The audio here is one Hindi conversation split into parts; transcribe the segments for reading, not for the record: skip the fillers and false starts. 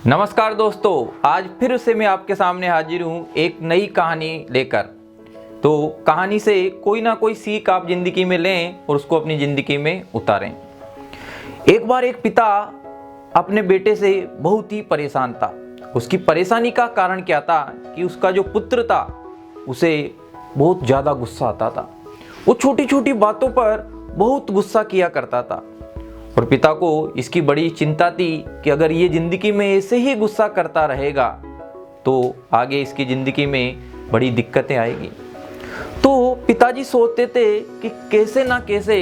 नमस्कार दोस्तों, आज फिर से मैं आपके सामने हाजिर हूँ एक नई कहानी लेकर। तो कहानी से कोई ना कोई सीख आप ज़िंदगी में लें और उसको अपनी ज़िंदगी में उतारें। एक बार एक पिता अपने बेटे से बहुत ही परेशान था। उसकी परेशानी का कारण क्या था कि उसका जो पुत्र था उसे बहुत ज़्यादा गुस्सा आता था। वो छोटी छोटी बातों पर बहुत गुस्सा किया करता था और पिता को इसकी बड़ी चिंता थी कि अगर ये ज़िंदगी में ऐसे ही गुस्सा करता रहेगा तो आगे इसकी ज़िंदगी में बड़ी दिक्कतें आएगी। तो पिताजी सोचते थे कि कैसे ना कैसे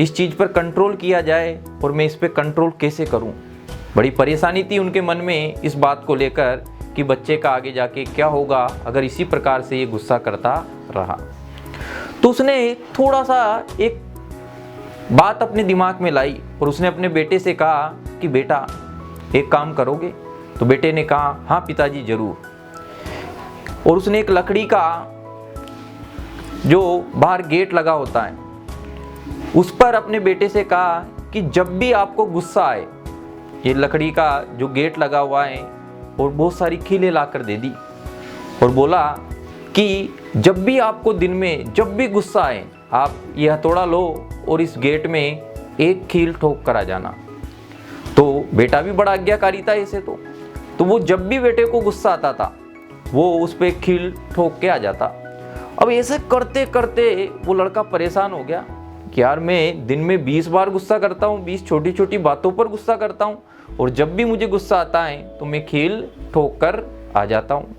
इस चीज़ पर कंट्रोल किया जाए और मैं इस पर कंट्रोल कैसे करूं। बड़ी परेशानी थी उनके मन में इस बात को लेकर कि बच्चे का आगे जाके क्या होगा अगर इसी प्रकार से ये गुस्सा करता रहा। तो उसने थोड़ा सा एक बात अपने दिमाग में लाई और उसने अपने बेटे से कहा कि बेटा एक काम करोगे? तो बेटे ने कहा हाँ पिताजी ज़रूर। और उसने एक लकड़ी का जो बाहर गेट लगा होता है उस पर अपने बेटे से कहा कि जब भी आपको गुस्सा आए, ये लकड़ी का जो गेट लगा हुआ है और बहुत सारी खीलें लाकर दे दी और बोला कि जब भी आपको दिन में जब भी गुस्सा आए आप ये हथौड़ा लो और इस गेट में एक कील ठोक कर आ जाना। तो बेटा भी बड़ा आज्ञाकारी था ऐसे तो वो जब भी बेटे को गुस्सा आता था वो उस पर कील ठोक के आ जाता। अब ऐसे करते करते वो लड़का परेशान हो गया कि यार मैं दिन में 20 बार गुस्सा करता हूँ, 20 छोटी छोटी बातों पर गुस्सा करता हूँ और जब भी मुझे गुस्सा आता है तो मैं कील ठोक कर आ जाता हूँ।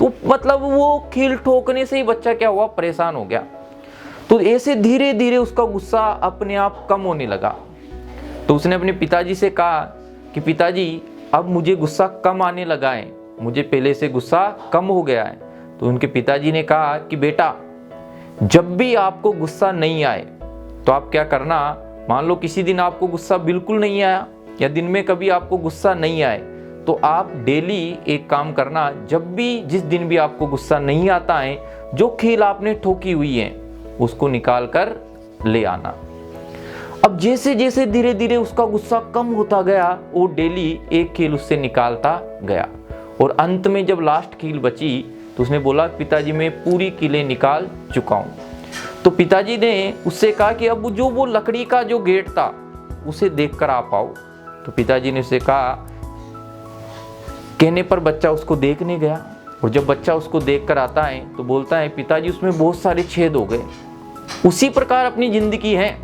तो मतलब वो कील ठोकने से ही बच्चा क्या हुआ, परेशान हो गया। तो ऐसे धीरे धीरे उसका गुस्सा अपने आप कम होने लगा। तो उसने अपने पिताजी से कहा कि पिताजी अब मुझे गुस्सा कम आने लगा है, मुझे पहले से गुस्सा कम हो गया है। तो उनके पिताजी ने कहा कि बेटा जब भी आपको गुस्सा नहीं आए तो आप क्या करना, मान लो किसी दिन आपको गुस्सा बिल्कुल नहीं आया या दिन में कभी आपको गुस्सा नहीं आए तो आप डेली एक काम करना, जब भी जिस दिन भी आपको गुस्सा नहीं आता है जो कील आपने ठोकी हुई है उसको निकाल कर ले आना। अब जैसे जैसे धीरे धीरे उसका गुस्सा कम होता गया वो डेली एक कील उससे निकालता गया और अंत में जब लास्ट कील बची तो उसने बोला पिताजी मैं पूरी कीलें निकाल चुका हूँ। तो पिताजी ने उससे कहा कि अब जो वो लकड़ी का जो गेट था उसे देख कर आप आओ। तो पिताजी ने उससे कहा, कहने पर बच्चा उसको देखने गया और जब बच्चा उसको देख कर आता है तो बोलता है पिताजी उसमें बहुत सारे छेद हो गए। उसी प्रकार अपनी ज़िंदगी है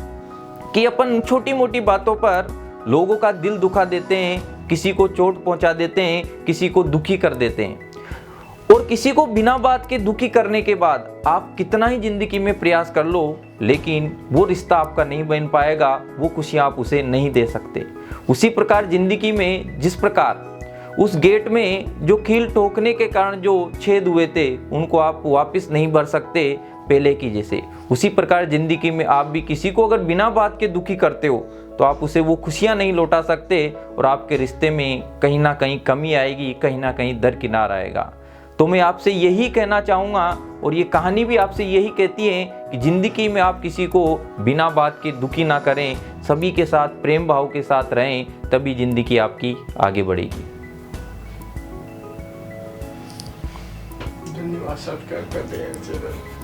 कि अपन छोटी मोटी बातों पर लोगों का दिल दुखा देते हैं, किसी को चोट पहुंचा देते हैं, किसी को दुखी कर देते हैं। और किसी को बिना बात के दुखी करने के बाद आप कितना ही ज़िंदगी में प्रयास कर लो लेकिन वो रिश्ता आपका नहीं बन पाएगा, वो खुशी आप उसे नहीं दे सकते। उसी प्रकार ज़िंदगी में जिस प्रकार उस गेट में जो कील ठोकने के कारण जो छेद हुए थे उनको आप वापस नहीं भर सकते पहले की जैसे, उसी प्रकार ज़िंदगी में आप भी किसी को अगर बिना बात के दुखी करते हो तो आप उसे वो खुशियाँ नहीं लौटा सकते और आपके रिश्ते में कहीं ना कहीं कमी आएगी, कहीं ना कहीं दरकिनार आएगा। तो मैं आपसे यही कहना चाहूँगा और ये कहानी भी आपसे यही कहती है कि ज़िंदगी में आप किसी को बिना बात के दुखी ना करें, सभी के साथ प्रेम भाव के साथ रहें, तभी ज़िंदगी आपकी आगे बढ़ेगी। धन्यवाद सब्सक्राइब कर दें।